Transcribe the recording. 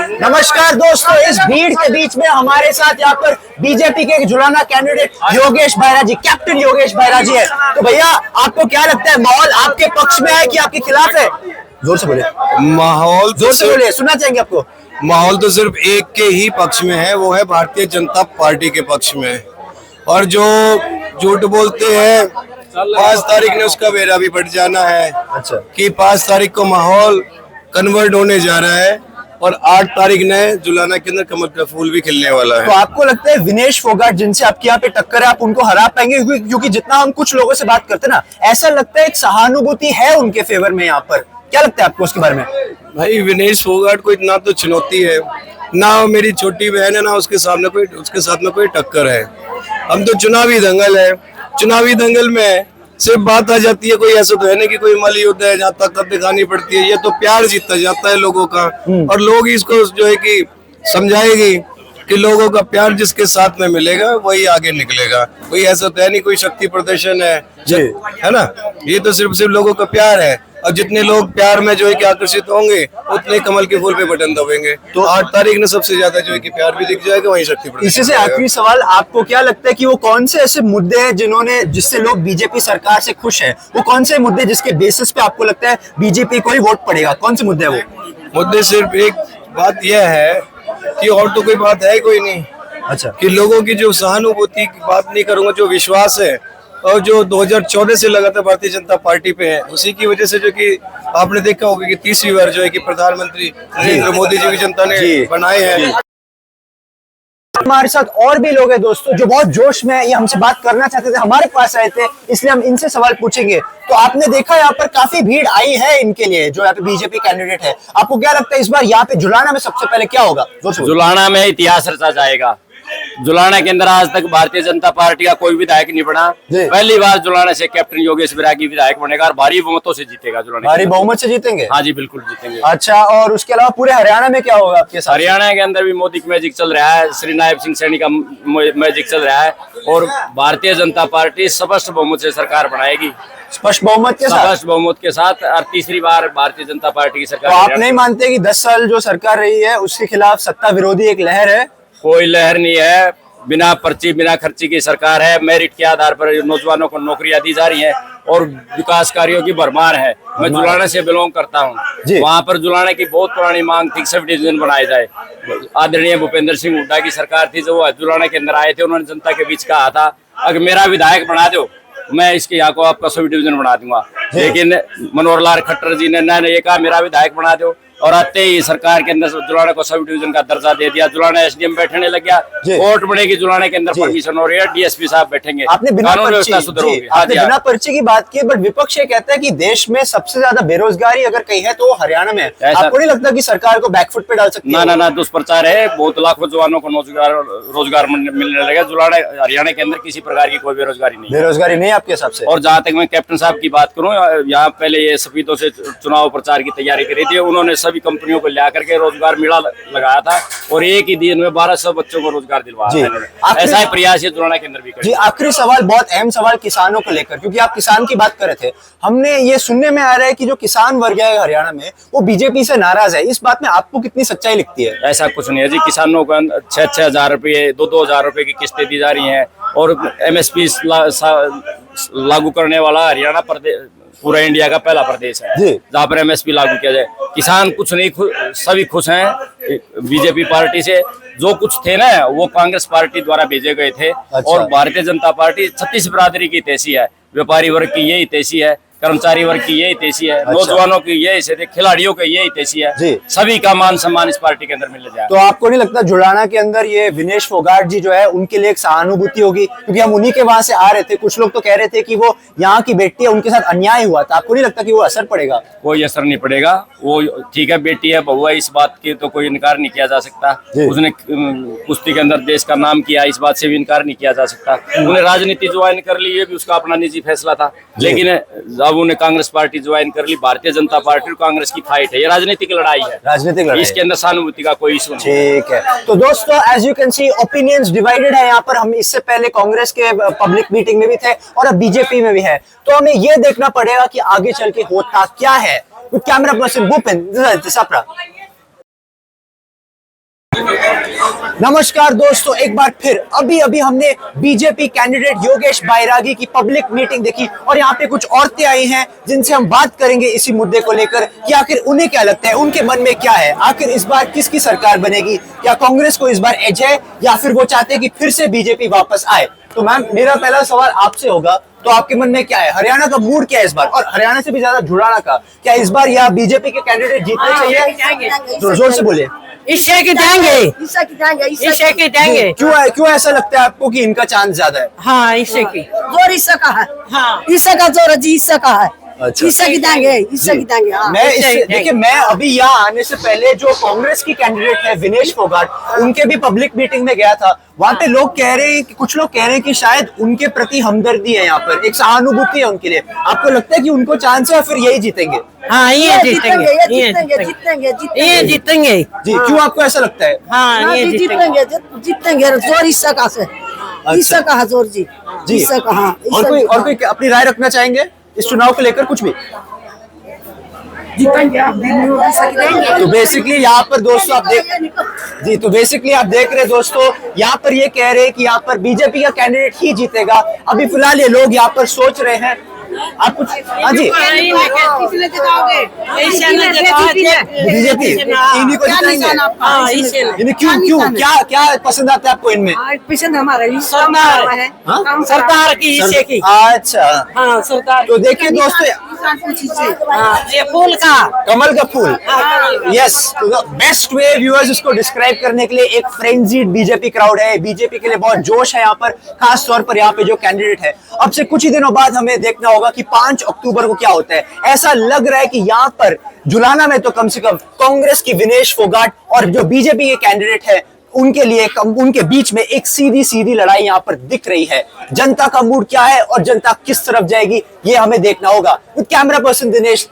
नमस्कार दोस्तों, इस भीड़ के बीच में हमारे साथ यहाँ पर बीजेपी के जुलाना कैंडिडेट योगेश भायरा जी, कैप्टन योगेश भायरा जी है। तो भैया, आपको क्या लगता है, माहौल आपके पक्ष में है कि आपके खिलाफ है? जोर से बोले। माहौल जोर से बोले, सुनना चाहेंगे आपको। माहौल तो सिर्फ एक के ही पक्ष में है, वो है भारतीय जनता पार्टी के पक्ष में। और जो झूठ बोलते हैं 5 तारीख ने उसका बेड़ा भी पड़ जाना है। अच्छा, कि 5 तारीख को माहौल कन्वर्ट होने जा रहा है और 8 तारीख ने जुलाना के अंदर कमल का फूल भी खिलने वाला है। तो आपको लगता है विनेश फोगाट जिनसे आपके यहाँ पे टक्कर है, आप उनको हरा पाएंगे? क्योंकि जितना हम कुछ लोगों से बात करते हैं ना, ऐसा लगता है एक सहानुभूति है उनके फेवर में यहाँ पर। क्या लगता है आपको उसके बारे में? भाई, विनेश फोगाट को इतना तो चुनौती है ना, मेरी छोटी बहन है ना, उसके साथ में कोई टक्कर है। हम तो चुनावी दंगल है, चुनावी दंगल में सिर्फ बात आ जाती है, कोई ऐसा तो है नहीं कि कोई मल युद्ध है जहाँ ताकत दिखानी पड़ती है। ये तो प्यार जीता जाता है लोगों का, और लोग इसको जो है कि समझाएगी कि लोगों का प्यार जिसके साथ में मिलेगा वही आगे निकलेगा। कोई ऐसा तो है नहीं कोई शक्ति प्रदर्शन है ना, ये तो सिर्फ लोगों का प्यार है। और जितने लोग प्यार में जो है कि आकर्षित होंगे, उतने कमल के फूल पे बटन दबाएंगे। तो 8 तारीख ने सबसे ज्यादा जो है कि प्यार भी दिख जाएगा, वही शक्ति प्रदर्शन। इसी से आखिरी सवाल, आपको क्या लगता है कि वो कौन से ऐसे मुद्दे हैं जिससे लोग बीजेपी सरकार से खुश हैं? वो कौन से मुद्दे जिसके बेसिस पे आपको लगता है बीजेपी को ही वोट पड़ेगा? कौन से मुद्दे हैं वो? मुद्दे सिर्फ एक बात यह है कि और तो कोई बात है कोई नहीं। अच्छा, कि लोगों की जो सहानुभूति की बात नहीं करूंगा, जो विश्वास है और जो 2014 से लगातार भारतीय जनता पार्टी पे है, उसी की वजह से जो कि आपने देखा होगा कि 30वीं बार जो है कि प्रधानमंत्री नरेंद्र मोदी जी की जनता ने बनाए हैं। हमारे साथ और भी लोग हैं दोस्तों जो बहुत जोश में है, ये हमसे बात करना चाहते थे, हमारे पास आए थे, इसलिए हम इनसे सवाल पूछेंगे। तो आपने देखा यहाँ पर काफी भीड़ आई है इनके लिए, जो यहाँ पे बीजेपी कैंडिडेट है। आपको क्या लगता है इस बार यहाँ पे जुलाना में सबसे पहले क्या होगा? जुलाना में इतिहास रचा जाएगा। जुलाना के अंदर आज तक भारतीय जनता पार्टी का कोई विधायक नहीं बना। पहली बार जुलाना से कैप्टन योगेश बैरागी विधायक बनेगा और भारी बहुमतों से जीतेगा। जुलाना भारी बहुमत से जीतेंगे? हाँ जी, बिल्कुल जीतेंगे। अच्छा, और उसके अलावा पूरे हरियाणा में क्या होगा आपके साथ? हरियाणा के अंदर भी मोदी का मैजिक चल रहा है, श्री नायब सिंह सैनी का मैजिक चल रहा है, और भारतीय जनता पार्टी स्पष्ट बहुमत से सरकार बनाएगी। स्पष्ट बहुमत के साथ और तीसरी बार भारतीय जनता पार्टी की सरकार। तो आप नहीं मानते कि 10 साल जो सरकार रही है उसके खिलाफ सत्ता विरोधी एक लहर है? कोई लहर नहीं है, बिना पर्ची बिना खर्ची की सरकार है। मेरिट के आधार पर नौजवानों को नौकरियां दी जा रही हैं और विकास कार्यों की भरमार है। मैं जुलाना से बिलोंग करता हूं, वहां पर जुलाना की बहुत पुरानी मांग थी, सब डिवीजन बनाए जाए। आदरणीय भूपेंद्र सिंह हुड्डा की सरकार थी, जो जुलाना के अंदर आए थे, उन्होंने जनता के बीच कहा था अगर मेरा विधायक बना दो, मैं इसके यहाँ को आपका सब डिवीजन बना दूंगा। लेकिन मनोहर लाल खट्टर जी ने ये कहा मेरा विधायक बना दो, और आते ही सरकार के अंदर जुलाना को सब डिवीजन का दर्जा दे दिया। जुलाना एसडीएम बैठने लग गया, कोर्ट बनेगी जुलाना के अंदर, परमिशन हो रही है, डीएसपी साहब बैठेंगे। आपने बिना पर्ची की बात की, बट विपक्ष ये कहता है कि देश में सबसे ज्यादा बेरोजगारी अगर कहीं है तो हरियाणा में है। आपको नहीं लगता कि सरकार को बैकफुट पे डाल सकती है? ना, दुष्प्रचार है। बहुत लाखों जवानों को रोजगार मिलने लगा। जुलाना हरियाणा के अंदर किसी प्रकार की कोई बेरोजगारी नहीं आपके हिसाब से। और जहाँ तक मैं कैप्टन साहब की बात करूँ, यहाँ पहले ये सफीदों से चुनाव प्रचार की तैयारी करी थी, उन्होंने सभी कंपनियों को ला करके रोजगार मेला लगाया था और एक ही दिन में 1200 बच्चों को रोजगार दिलवाया। ऐसा ही प्रयास है जुलाना के अंदर भी। जी, आखिरी सवाल, बहुत अहम सवाल किसानों को लेकर, क्योंकि आप किसान की बात कर रहे थे। हमने ये सुनने में आ रहा है कि जो किसान वर्ग है हरियाणा में, वो बीजेपी से नाराज है। इस बात में आपको कितनी सच्चाई लिखती है? ऐसा कुछ नहीं है जी। किसानों को 6-6 हजार रुपये, 2-2 हजार रुपये की किस्तें दी जा रही हैं, और MSP लागू करने वाला हरियाणा प्रदेश पूरा इंडिया का पहला प्रदेश है जहाँ पर MSP लागू किया जाए। किसान कुछ नहीं, सभी खुश हैं बीजेपी पार्टी से। जो कुछ थे ना, वो कांग्रेस पार्टी द्वारा भेजे गए थे। और भारतीय जनता पार्टी 36 बिरादरी की तेजी है, व्यापारी वर्ग की यही तेजी है, कर्मचारी वर्ग की यही तेजी है, नौजवानों की यही, खिलाड़ियों की यही तेजी है। सभी का मान सम्मान इस पार्टी के अंदर मिल जाए। तो आपको नहीं लगता जुलाना के अंदर ये विनेश फोगाट जी जो है उनके लिए एक सहानुभूति होगी? क्योंकि हम उन्हीं के वहां से आ रहे थे, कुछ लोग तो कह रहे थे कि वो यहाँ की बेटी है, उनके साथ अन्याय हुआ था। आपको नहीं लगता कि वो असर पड़ेगा? कोई असर नहीं पड़ेगा। वो ठीक है, बेटी है, बहू है, इस बात की तो कोई इनकार नहीं किया जा सकता। उसने कुश्ती के अंदर देश का नाम किया, इस बात से भी इनकार नहीं किया जा सकता। उन्हें राजनीति ज्वाइन कर ली, ये भी उसका अपना निजी फैसला था। लेकिन अब उन्हें कांग्रेस पार्टी ज्वाइन कर ली। भारतीय जनता पार्टी और कांग्रेस की फाइट है, ये राजनीतिक लड़ाई है, राजनीतिक लड़ाई। इसके अंदर सहानुभूति का कोई इशू नहीं। ठीक है, तो दोस्तों as you can see opinions divided है यहाँ पर। हम इससे पहले कांग्रेस के पब्लिक मीटिंग में भी थे और अब बीजेपी में भी है, तो हमें ये देखना पड़ेगा कि आगे चल के होता क्या है। Camera person Bhupen. नमस्कार दोस्तों, एक बार फिर अभी अभी हमने बीजेपी कैंडिडेट योगेश बैरागी की पब्लिक मीटिंग देखी और यहाँ पे कुछ औरतें आई हैं जिनसे हम बात करेंगे इसी मुद्दे को लेकर कि आखिर उन्हें क्या लगता है, उनके मन में क्या है, आखिर इस बार किसकी सरकार बनेगी, क्या कांग्रेस को इस बार एज है या फिर वो चाहते हैं कि फिर से बीजेपी वापस आए। तो मैम, मेरा पहला सवाल आपसे होगा, तो आपके मन में क्या है, हरियाणा का मूड क्या है इस बार, और हरियाणा से भी ज्यादा जुड़ाना का, क्या इस बार यहाँ बीजेपी के कैंडिडेट जीतने चाहिए? जोर से बोले। इससे की देंगे, इससे की देंगे। क्यों ऐसा लगता है आपको कि इनका चांस ज्यादा है? हाँ, इससे की जोर इसका का है। हाँ, इसका का जोर जी, इसका का है। अच्छा। इससे की देंगे, इससे की देंगे। हाँ। देखिए, मैं अभी यहाँ आने से पहले जो कांग्रेस की कैंडिडेट है विनेश फोगाट, उनके भी पब्लिक मीटिंग में गया था। वहाँ पे लोग कह रहे हैं कि कुछ लोग कह रहे हैं कि शायद उनके प्रति हमदर्दी है, यहाँ पर एक सहानुभूति है उनके लिए। आपको लगता है कि उनको चांस है फिर यही जीतेंगे? हाँ, ये जीतेंगे, ये जीतेंगे। ये जीतेंगे। जी, क्यों आपको ऐसा लगता है? हाँ, ये जीतेंगे, जीतेंगे। जोर इसका का से, इसका का है जोर जी, जी। इसका का। हाँ, और कोई अपनी राय रखना चाहेंगे इस चुनाव को लेकर? कुछ भी? जीतेंगे, आप देंगे। तो बेसिकली यहाँ पर दोस्तों आप देख रहे हैं दोस्तों, यहाँ पर ये कह रहे हैं कि यहाँ पर बीजेपी का कैंडिडेट ही जीतेगा। अभी फिलहाल ये लोग यहाँ पर सोच रहे हैं। आप कुछ? हाँ जी, बीजेपी इन्हीं को जिताएंगे। क्यों क्या पसंद आता है आपको इनमें? पसंद हमारा सरदार की, इससे की। अच्छा, हाँ, सरदार। तो देखिए दोस्तों, ये फूल का, कमल का फूल। यस, बेस्ट वे व्यूअर्स इसको डिस्क्राइब करने के लिए एक फ्रेंजीड बीजेपी क्राउड है। बीजेपी के लिए बहुत जोश है यहाँ पर, खास तौर पर यहाँ पे जो कैंडिडेट है। अब से कुछ ही दिनों बाद हमें देखना होगा कि 5 अक्टूबर को क्या होता है। ऐसा लग रहा है कि यहाँ पर जुलाना में तो कम से कम कांग्रेस की विनेश फोगाट और जो बीजेपी के कैंडिडेट है उनके लिए उनके बीच में एक सीधी लड़ाई यहाँ पर दिख रही है। जनता का मूड क्या है और जनता किस तरफ जाएगी, ये हमें देखना होगा। With camera person Dinesh,